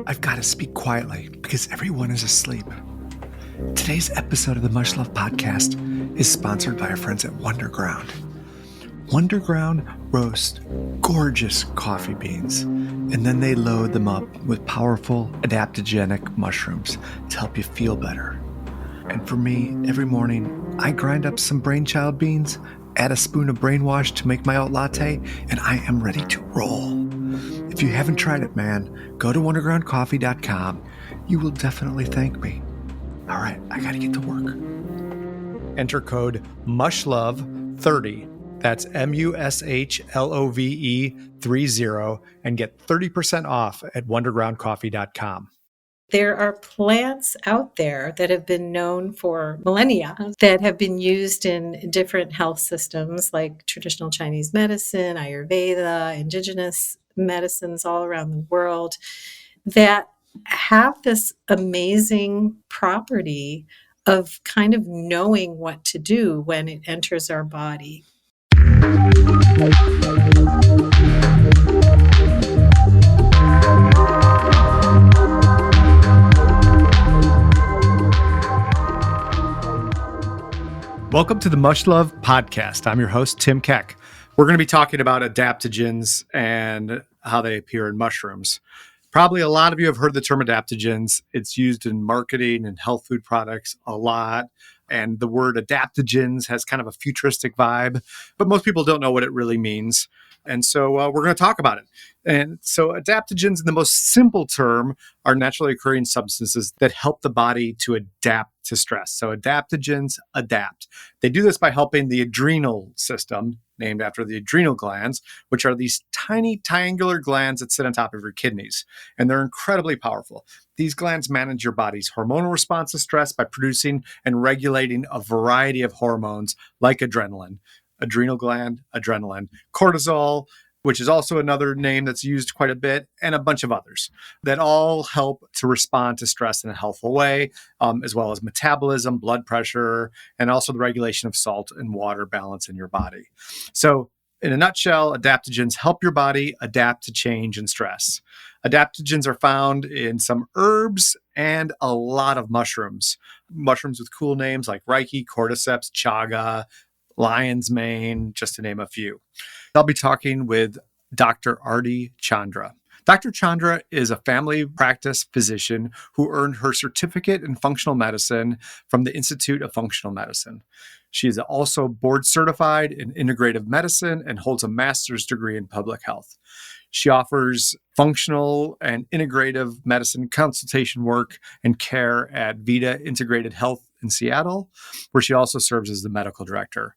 I've got to speak quietly because everyone is asleep. Today's episode of the Mush Love Podcast is sponsored by our friends at Wonderground. Wonderground roast gorgeous coffee beans, and then they load them up with powerful adaptogenic mushrooms to help you feel better. And for me, every morning, I grind up some brainchild beans, add a spoon of brainwash to make my oat latte, and I am ready to roll. If you haven't tried it, man, go to wondergroundcoffee.com. You will definitely thank me. All right, I got to get to work. Enter code MUSHLOVE30. That's MUSHLOVE30 and get 30% off at wondergroundcoffee.com. There are plants out there that have been known for millennia that have been used in different health systems like traditional Chinese medicine, Ayurveda, indigenous medicines all around the world that have this amazing property of kind of knowing what to do when it enters our body. Welcome to the Mush Love Podcast. I'm your host, Tim Keck. We're going to be talking about adaptogens and how they appear in mushrooms. Probably a lot of you have heard the term adaptogens. It's used in marketing and health food products a lot. And the word adaptogens has kind of a futuristic vibe, but most people don't know what it really means. And so we're going to talk about it. And so adaptogens, in the most simple term, are naturally occurring substances that help the body to adapt to stress. So adaptogens adapt. They do this by helping the adrenal system, named after the adrenal glands, which are these tiny triangular glands that sit on top of your kidneys. And they're incredibly powerful. These glands manage your body's hormonal response to stress by producing and regulating a variety of hormones like adrenaline, adrenal gland, adrenaline, cortisol, which is also another name that's used quite a bit, and a bunch of others that all help to respond to stress in a healthful way, as well as metabolism, blood pressure, and also the regulation of salt and water balance in your body. So in a nutshell, adaptogens help your body adapt to change and stress. Adaptogens are found in some herbs and a lot of mushrooms. Mushrooms with cool names like reishi, cordyceps, chaga, lion's mane, just to name a few. I'll be talking with Dr. Arti Chandra. Dr. Chandra is a family practice physician who earned her certificate in functional medicine from the Institute of Functional Medicine. She is also board certified in integrative medicine and holds a master's degree in public health. She offers functional and integrative medicine consultation work and care at Vita Integrated Health in Seattle, where she also serves as the medical director.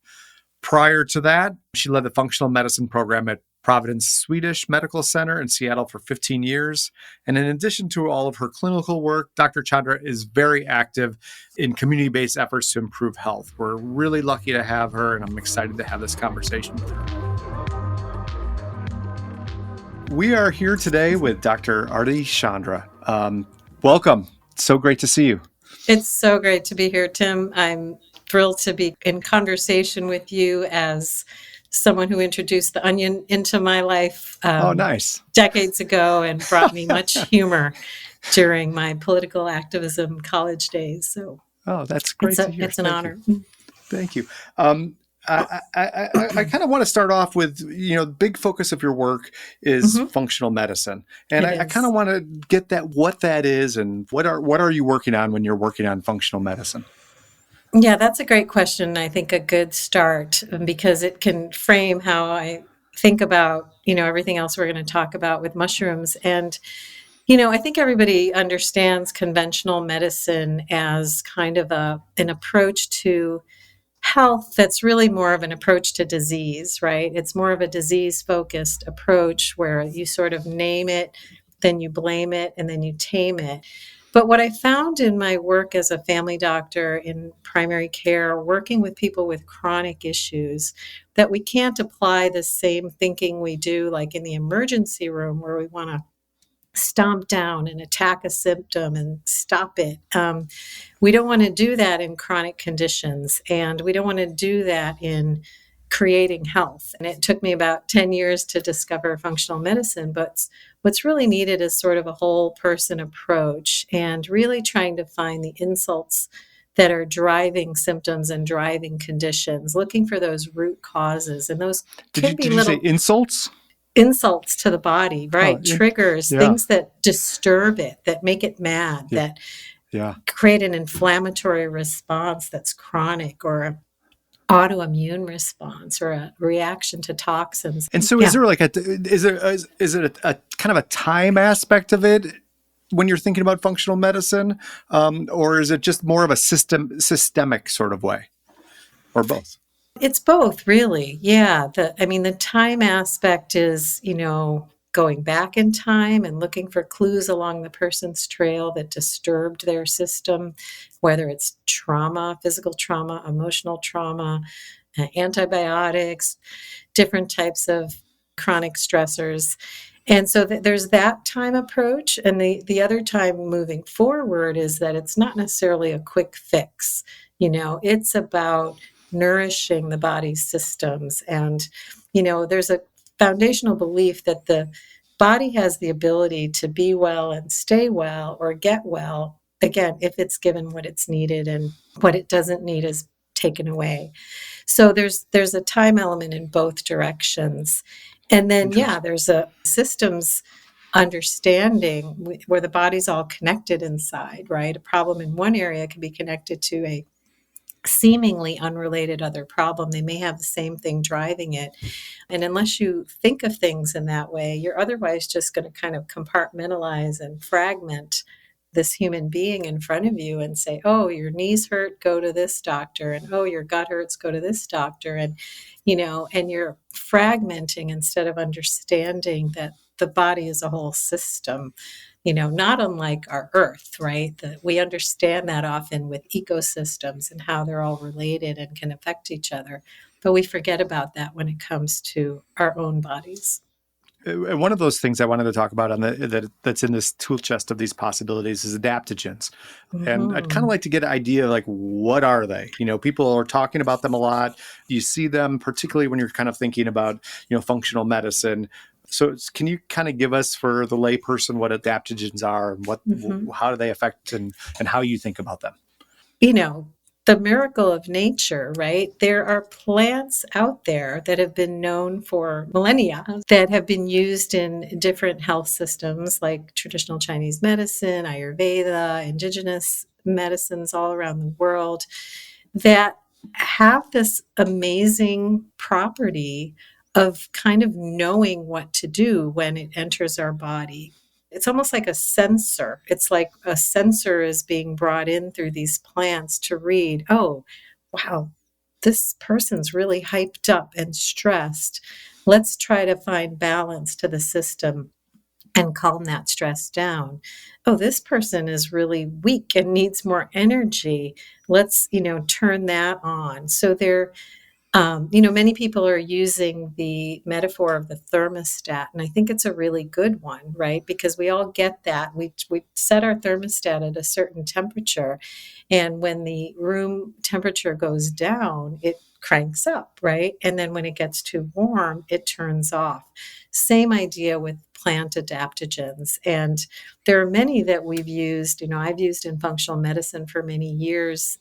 Prior to that, she led the functional medicine program at Providence Swedish Medical Center in Seattle for 15 years. And in addition to all of her clinical work, Dr. Chandra is very active in community-based efforts to improve health. We're really lucky to have her, and I'm excited to have this conversation with her. We are here today with Dr. Arti Chandra. Welcome. So great to see you. It's so great to be here, Tim. I'm thrilled to be in conversation with you as someone who introduced the onion into my life nice. Decades ago and brought me much humor during my political activism college days. So, that's great to hear. It's an honor. Thank you. I kind of want to start off with, the big focus of your work is functional medicine. And I kind of want to get what that is and what are you working on when you're working on functional medicine? Yeah, that's a great question. I think a good start because it can frame how I think about, everything else we're going to talk about with mushrooms. And, I think everybody understands conventional medicine as kind of an approach to health that's really more of an approach to disease, right? It's more of a disease-focused approach where you sort of name it, then you blame it, and then you tame it. But what I found in my work as a family doctor in primary care, working with people with chronic issues, that we can't apply the same thinking we do like in the emergency room where we want to stomp down and attack a symptom and stop it. We don't want to do that in chronic conditions, and we don't want to do that in creating health. And it took me about 10 years to discover functional medicine. But what's really needed is sort of a whole person approach and really trying to find the insults that are driving symptoms and driving conditions, looking for those root causes. And those can be Did you say little insults? insults to the body, Oh, right? Triggers, yeah, things that disturb it, that make it mad, yeah, that yeah. create an inflammatory response that's chronic, or an autoimmune response, or a reaction to toxins. And so, is Yeah. there like is it a kind of a time aspect of it when you're thinking about functional medicine, or is it just more of a systemic sort of way, or both? It's both, really. Yeah. The time aspect is, going back in time and looking for clues along the person's trail that disturbed their system, whether it's trauma, physical trauma, emotional trauma, antibiotics, different types of chronic stressors. And so there's that time approach. And the other time moving forward is that it's not necessarily a quick fix. It's about nourishing the body's systems. And, there's a foundational belief that the body has the ability to be well and stay well or get well, again, if it's given what it's needed, and what it doesn't need is taken away. So there's a time element in both directions. And then, yeah, there's a systems understanding where the body's all connected inside, right? A problem in one area can be connected to a seemingly unrelated other problem. They may have the same thing driving it. And unless you think of things in that way, you're otherwise just going to kind of compartmentalize and fragment this human being in front of you and say, oh, your knees hurt, go to this doctor. And oh, your gut hurts, go to this doctor. And, and you're fragmenting instead of understanding that the body is a whole system, not unlike our earth, right? That we understand that often with ecosystems and how they're all related and can affect each other. But we forget about that when it comes to our own bodies. And one of those things I wanted to talk about that's in this tool chest of these possibilities is adaptogens. And I'd kind of Mm-hmm. like to get an idea of like, what are they? People are talking about them a lot. You see them, particularly when you're kind of thinking about, functional medicine. So can you kind of give us, for the layperson, what adaptogens are and Mm-hmm. how do they affect and how you think about them? you know, the miracle of nature, right? There are plants out there that have been known for millennia that have been used in different health systems like traditional Chinese medicine, Ayurveda, indigenous medicines all around the world that have this amazing property of kind of knowing what to do when it enters our body. It's almost like a sensor. It's like a sensor is being brought in through these plants to read, oh, wow, this person's really hyped up and stressed. Let's try to find balance to the system and calm that stress down. Oh, this person is really weak and needs more energy. Let's, turn that on. So many people are using the metaphor of the thermostat, and I think it's a really good one, right? Because we all get that. We set our thermostat at a certain temperature, and when the room temperature goes down, it cranks up, right? And then when it gets too warm, it turns off. Same idea with plant adaptogens. And there are many that we've used, I've used in functional medicine for many years.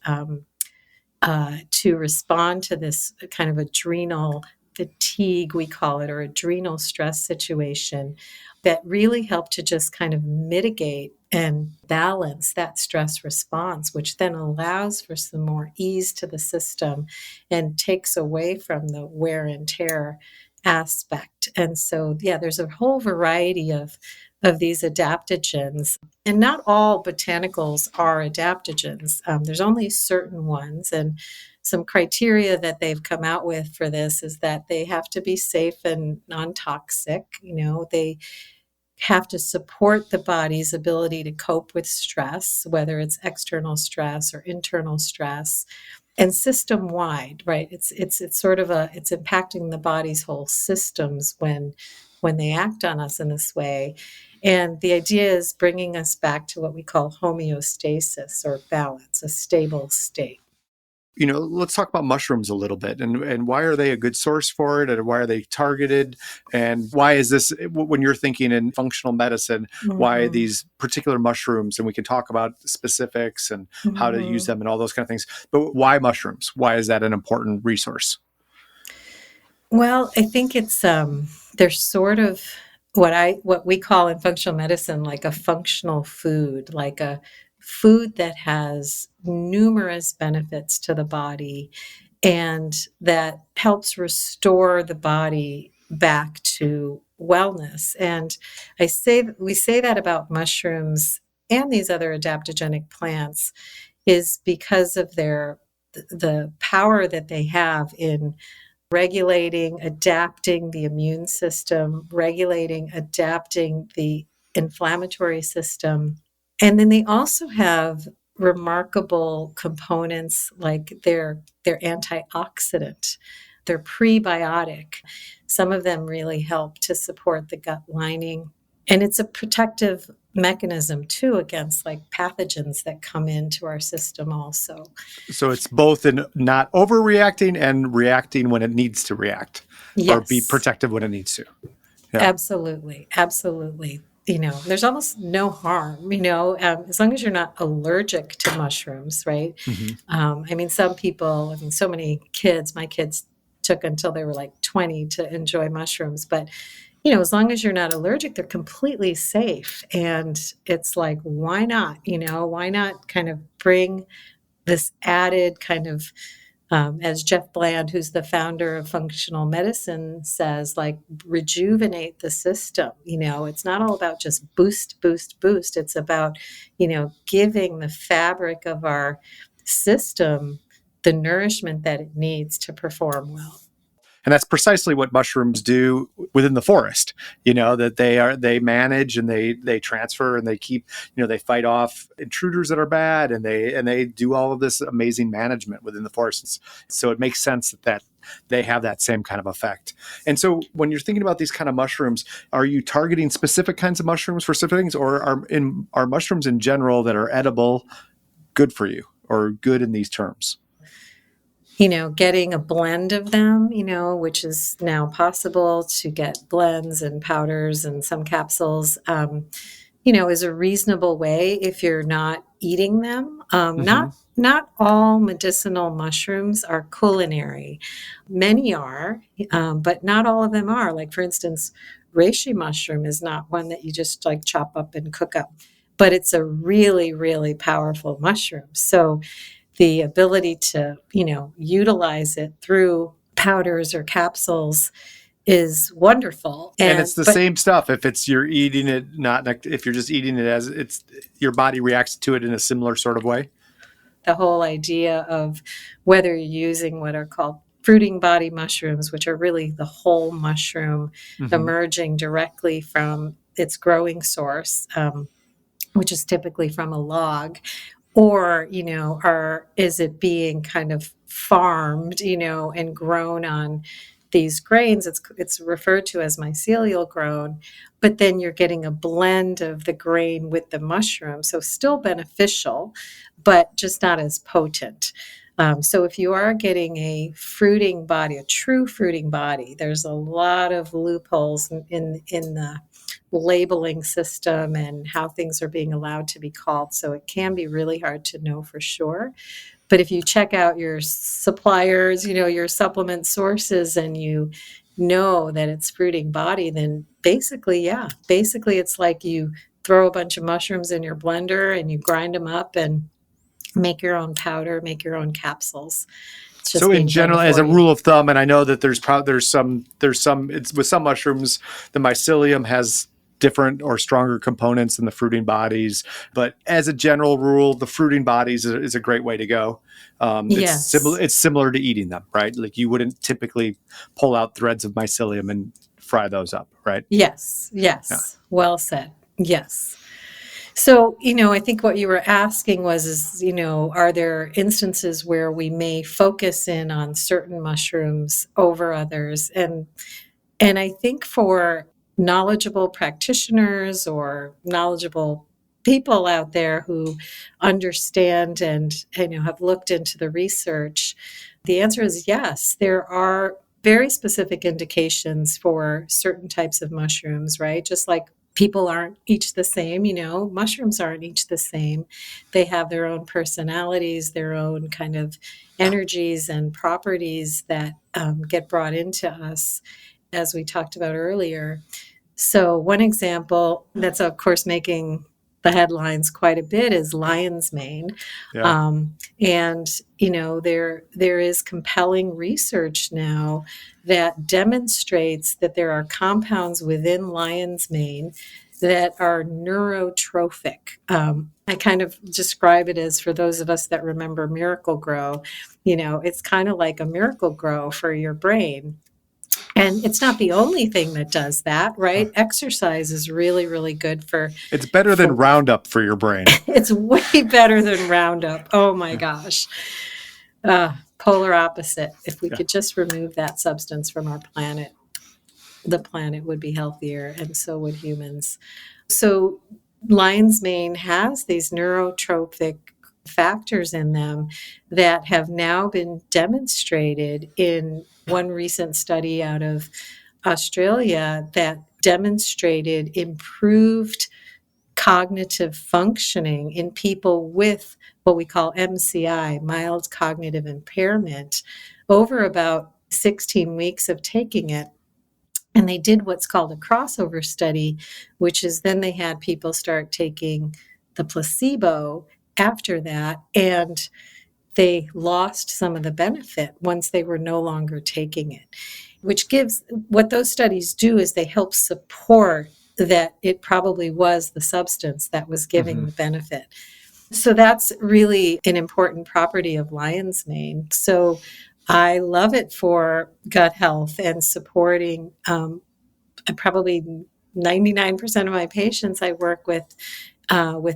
To respond to this kind of adrenal fatigue, we call it, or adrenal stress situation that really help to just kind of mitigate and balance that stress response, which then allows for some more ease to the system and takes away from the wear and tear aspect. And so, yeah, there's a whole variety of these adaptogens. And not all botanicals are adaptogens. There's only certain ones. And some criteria that they've come out with for this is that they have to be safe and non-toxic. They have to support the body's ability to cope with stress, whether it's external stress or internal stress, and system wide, right? It's sort of it's impacting the body's whole systems when they act on us in this way. And the idea is bringing us back to what we call homeostasis, or balance, a stable state. Let's talk about mushrooms a little bit, and why are they a good source for it, and why are they targeted, and why is this, when you're thinking in functional medicine, why Mhm. these particular mushrooms, and we can talk about specifics and how to use Mhm. them and all those kind of things, but why mushrooms? Why is that an important resource? Well, I think it's they're sort of what we call in functional medicine like a functional food, like a food that has numerous benefits to the body and that helps restore the body back to wellness. And we say that about mushrooms and these other adaptogenic plants is because of the power that they have in regulating, adapting the immune system, regulating, adapting the inflammatory system. And then they also have remarkable components like they're antioxidant, they're prebiotic. Some of them really help to support the gut lining. And it's a protective mechanism too against like pathogens that come into our system also. So it's both in not overreacting and reacting when it needs to react, or be Yes. protective when it needs to. Yeah. Absolutely, absolutely. There's almost no harm, as long as you're not allergic to mushrooms, right? Mm-hmm. I mean, some people, I mean, so many kids, my kids took until they were like 20 to enjoy mushrooms. But, as long as you're not allergic, they're completely safe. And it's like, why not? Why not kind of bring this added kind of as Jeff Bland, who's the founder of functional medicine, says, like, rejuvenate the system. It's not all about just boost, boost, boost. It's about, giving the fabric of our system the nourishment that it needs to perform well. And that's precisely what mushrooms do within the forest, that they manage and they transfer and they keep, they fight off intruders that are bad, and they do all of this amazing management within the forests. So it makes sense that they have that same kind of effect. And so when you're thinking about these kind of mushrooms, are you targeting specific kinds of mushrooms for specific things, or are mushrooms in general that are edible good for you, or good in these terms? Getting a blend of them, which is now possible to get blends and powders and some capsules, is a reasonable way if you're not eating them. Mm-hmm. Not all medicinal mushrooms are culinary. Many are, but not all of them are. Like, for instance, reishi mushroom is not one that you just like chop up and cook up, but it's a really, really powerful mushroom. So the ability to, utilize it through powders or capsules is wonderful. And it's the But same stuff. If you're eating it, not if you're just eating it as it's, your body reacts to it in a similar sort of way. the whole idea of whether you're using what are called fruiting body mushrooms, which are really the whole mushroom emerging directly from its growing source, which is typically from a log, or is it being kind of farmed, and grown on these grains? It's referred to as mycelial grown, but then you're getting a blend of the grain with the mushroom, so still beneficial, but just not as potent. So if you are getting a fruiting body, a true fruiting body, there's a lot of loopholes in the labeling system and how things are being allowed to be called. So it can be really hard to know for sure. But if you check out your suppliers, your supplement sources, and you know that it's fruiting body, then basically it's like you throw a bunch of mushrooms in your blender and you grind them up and make your own powder, make your own capsules. It's just So in being done general, as for a you. rule of thumb, and I know that there's some it's with some mushrooms, the mycelium has different or stronger components than the fruiting bodies, but as a general rule, the fruiting bodies is a great way to go. Yes. It's similar to eating them, right? Like you wouldn't typically pull out threads of mycelium and fry those up, right? Yes. Yeah. Yes. Well said. Yes. So, I think what you were asking is, are there instances where we may focus in on certain mushrooms over others? And I think for knowledgeable practitioners or knowledgeable people out there who understand and have looked into the research, the answer is yes. There are very specific indications for certain types of mushrooms, right? Just like people aren't each the same, mushrooms aren't each the same. They have their own personalities, their own kind of energies and properties that get brought into us, as we talked about earlier. So one example that's, of course, making the headlines quite a bit is lion's mane. Yeah. And, there is compelling research now that demonstrates that there are compounds within lion's mane that are neurotrophic. I kind of describe it as, for those of us that remember Miracle Grow, it's kind of like a Miracle Grow for your brain. And it's not the only thing that does that, right? Exercise is really, really good for. It's better than Roundup for your brain. It's way better than Roundup. Oh my gosh. Polar opposite. If we could just remove that substance from our planet, the planet would be healthier, and so would humans. So lion's mane has these neurotropic factors in them that have now been demonstrated in one recent study out of Australia that demonstrated improved cognitive functioning in people with what we call MCI, mild cognitive impairment, over about 16 weeks of taking it. And they did what's called a crossover study, which is then they had people start taking the placebo after that, and they lost some of the benefit once they were no longer taking it, which gives, what those studies do is they help support that it probably was the substance that was giving the benefit. So that's really an important property of lion's mane. So I love it for gut health and supporting probably 99% of my patients I work with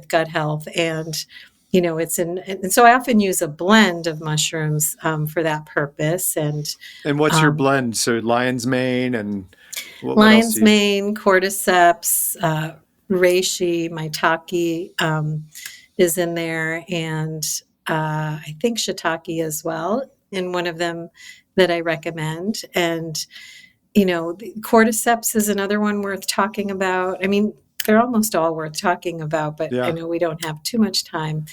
gut health. And and so I often use a blend of mushrooms for that purpose. And what's your blend? So lion's mane and what lion's else mane, cordyceps, reishi, maitake is in there, and I think shiitake as well in one of them that I recommend. And the cordyceps is another one worth talking about. I mean, they're almost all worth talking about, but I know we don't have too much time.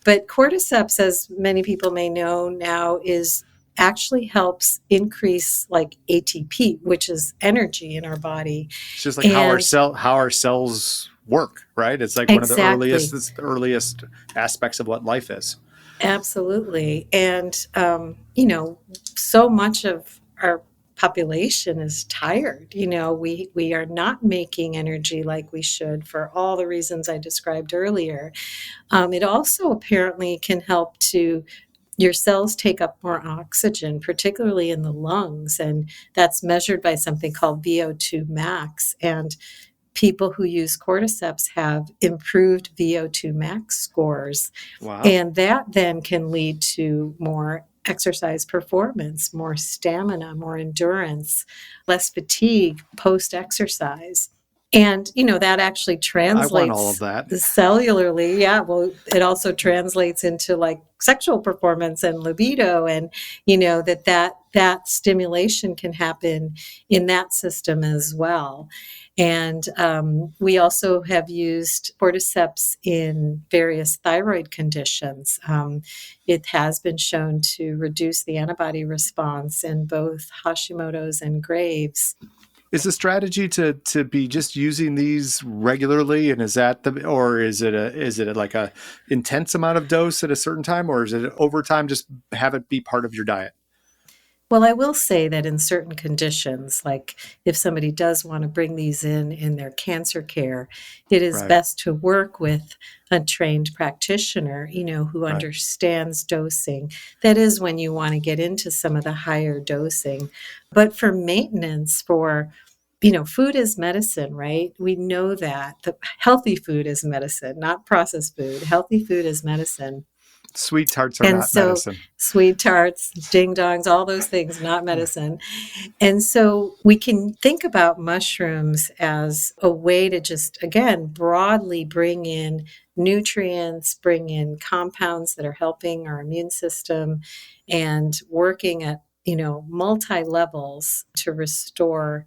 But cordyceps, as many people may know now, actually helps increase like ATP, which is energy in our body. It's just like how our cells work, right? It's like one of the earliest aspects of what life is. Absolutely. And, so much of our population is tired. We are not making energy like we should for all the reasons I described earlier. It also apparently can help your cells take up more oxygen, particularly in the lungs, and that's measured by something called VO2 max. And people who use cordyceps have improved VO2 max scores. Wow. And that then can lead to more exercise performance, more stamina, more endurance, less fatigue post-exercise. And, that actually translates. I want all of that. Cellularly. Yeah. Well, it also translates into like sexual performance and libido, and, that stimulation can happen in that system as well. And we also have used cordyceps in various thyroid conditions. It has been shown to reduce the antibody response in both Hashimoto's and Graves'. Is the strategy to be just using these regularly, and is it like a intense amount of dose at a certain time, or is it over time just have it be part of your diet? Well, I will say that in certain conditions, like if somebody does want to bring these in their cancer care, it is best to work with a trained practitioner, who understands dosing. That is when you want to get into some of the higher dosing. But for maintenance, food is medicine, right? We know that. The healthy food is medicine, not processed food. Healthy food is medicine. Sweet tarts are And not so medicine. sweet tarts, ding dongs, all those things, not medicine. And so we can think about mushrooms as a way to just, again, broadly bring in nutrients, bring in compounds that are helping our immune system and working at, multi levels to restore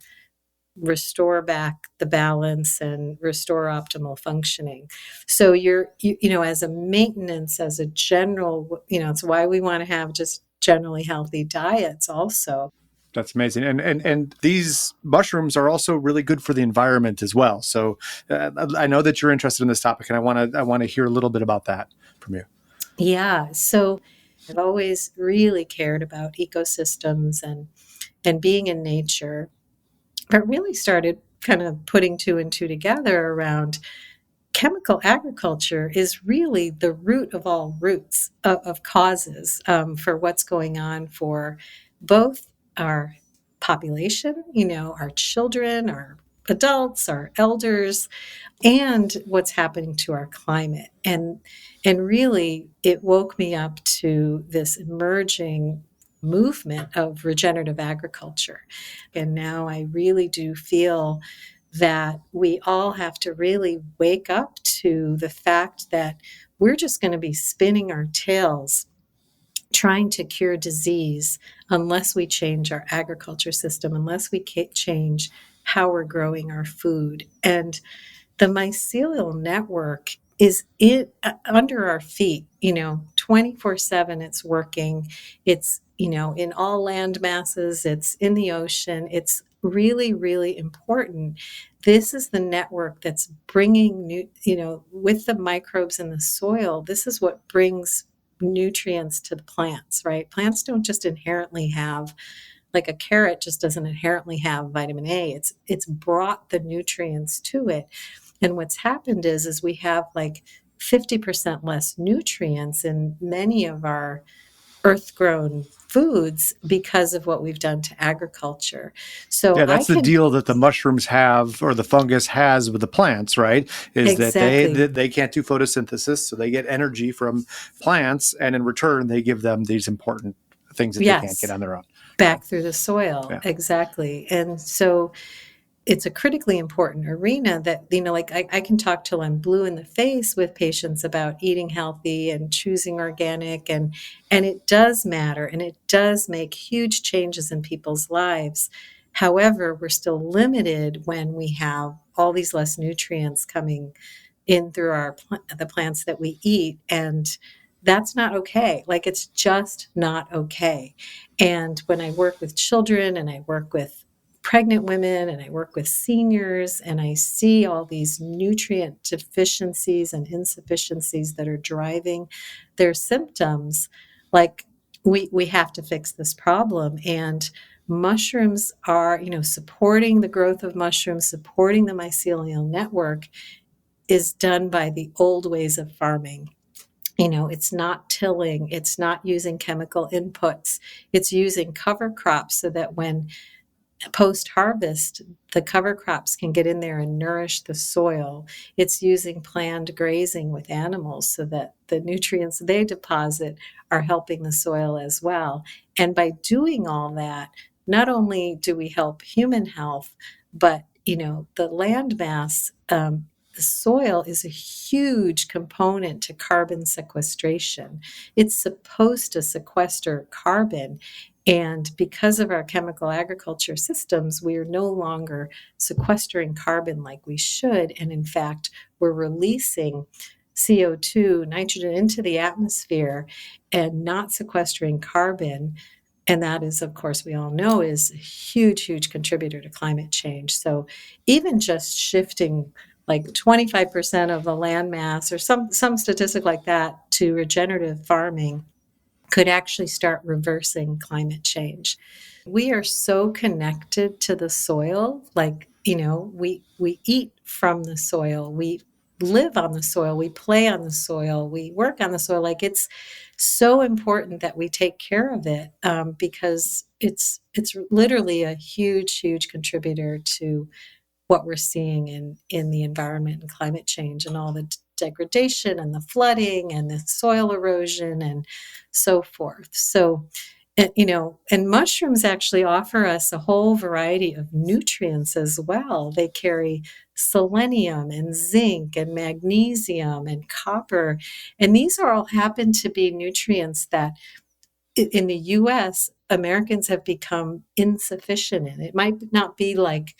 back the balance and restore optimal functioning. So as a maintenance, as a general, it's why we want to have just generally healthy diets also. That's amazing. And these mushrooms are also really good for the environment as well. So I know that you're interested in this topic, and I want to hear a little bit about that from you. Yeah. So I've always really cared about ecosystems and being in nature, but really started kind of putting two and two together around chemical agriculture is really the root of all roots of causes for what's going on for both our population, our children, our adults, our elders, and what's happening to our climate. And really it woke me up to this emerging movement of regenerative agriculture. And now I really do feel that we all have to really wake up to the fact that we're just going to be spinning our tails trying to cure disease unless we change our agriculture system, unless we change how we're growing our food. And the mycelial network is under our feet, 24/7. It's working. It's, in all land masses. It's in the ocean. It's really, really important. This is the network that's bringing with the microbes in the soil. This is what brings nutrients to the plants, right? Plants don't just inherently have, like a carrot just doesn't inherently have vitamin A. It's brought the nutrients to it. And what's happened is we have like 50% less nutrients in many of our earth-grown foods because of what we've done to agriculture. So Yeah, I that's the can deal that the mushrooms have, or the fungus has with the plants, right? Is that exactly, they can't do photosynthesis, so they get energy from plants, and in return, they give them these important things that they can't get yes, on their own. Yeah, back through the soil. yeah. Exactly. And so it's a critically important arena that, like I can talk till I'm blue in the face with patients about eating healthy and choosing organic, and it does matter, and it does make huge changes in people's lives. However, we're still limited when we have all these less nutrients coming in through the plants that we eat, and that's not okay. Like, it's just not okay. And when I work with children and I work with pregnant women and I work with seniors and I see all these nutrient deficiencies and insufficiencies that are driving their symptoms, like, we have to fix this problem. And mushrooms are, supporting the growth of mushrooms, supporting the mycelial network is done by the old ways of farming. It's not tilling, it's not using chemical inputs, it's using cover crops so that when post harvest, the cover crops can get in there and nourish the soil. It's using planned grazing with animals so that the nutrients they deposit are helping the soil as well. And by doing all that, not only do we help human health, but the land mass, the soil is a huge component to carbon sequestration. It's supposed to sequester carbon. And because of our chemical agriculture systems, we are no longer sequestering carbon like we should. And in fact, we're releasing CO2, nitrogen into the atmosphere and not sequestering carbon. And that is, of course, we all know is a huge, huge contributor to climate change. So even just shifting like 25% of the land mass or some statistic like that to regenerative farming could actually start reversing climate change. We are so connected to the soil, like, we eat from the soil, we live on the soil, we play on the soil, we work on the soil. Like, it's so important that we take care of it, because it's literally a huge, huge contributor to what we're seeing in the environment and climate change and all the degradation and the flooding and the soil erosion and so forth. So, and mushrooms actually offer us a whole variety of nutrients as well. They carry selenium and zinc and magnesium and copper. And these are all happen to be nutrients that in the US, Americans have become insufficient in. It might not be like,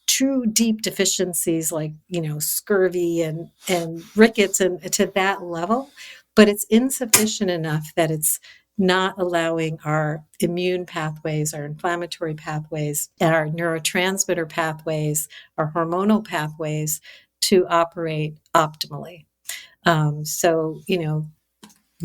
true deep deficiencies like, scurvy and rickets and to that level, but it's insufficient enough that it's not allowing our immune pathways, our inflammatory pathways, our neurotransmitter pathways, our hormonal pathways to operate optimally. So,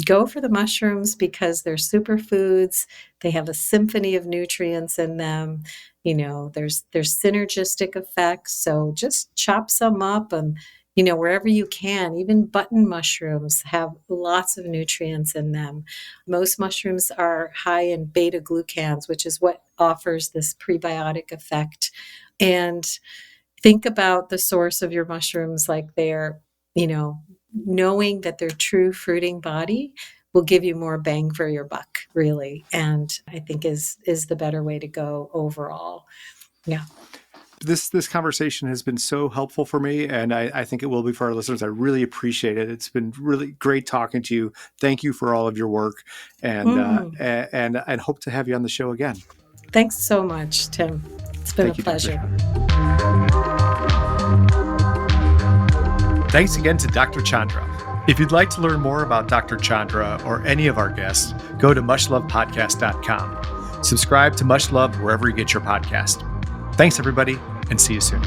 go for the mushrooms because they're superfoods. They have a symphony of nutrients in them. There's synergistic effects. So just chop some up and, wherever you can. Even button mushrooms have lots of nutrients in them. Most mushrooms are high in beta glucans, which is what offers this prebiotic effect. And think about the source of your mushrooms like they're, knowing that their true fruiting body will give you more bang for your buck, really. And I think is the better way to go overall. Yeah. This conversation has been so helpful for me, and I think it will be for our listeners. I really appreciate it. It's been really great talking to you. Thank you for all of your work, and hope to have you on the show again. Thanks so much, Tim. It's been a pleasure. Thanks again to Dr. Chandra. If you'd like to learn more about Dr. Chandra or any of our guests, go to mushlovepodcast.com. Subscribe to Mush Love wherever you get your podcast. Thanks, everybody, and see you soon.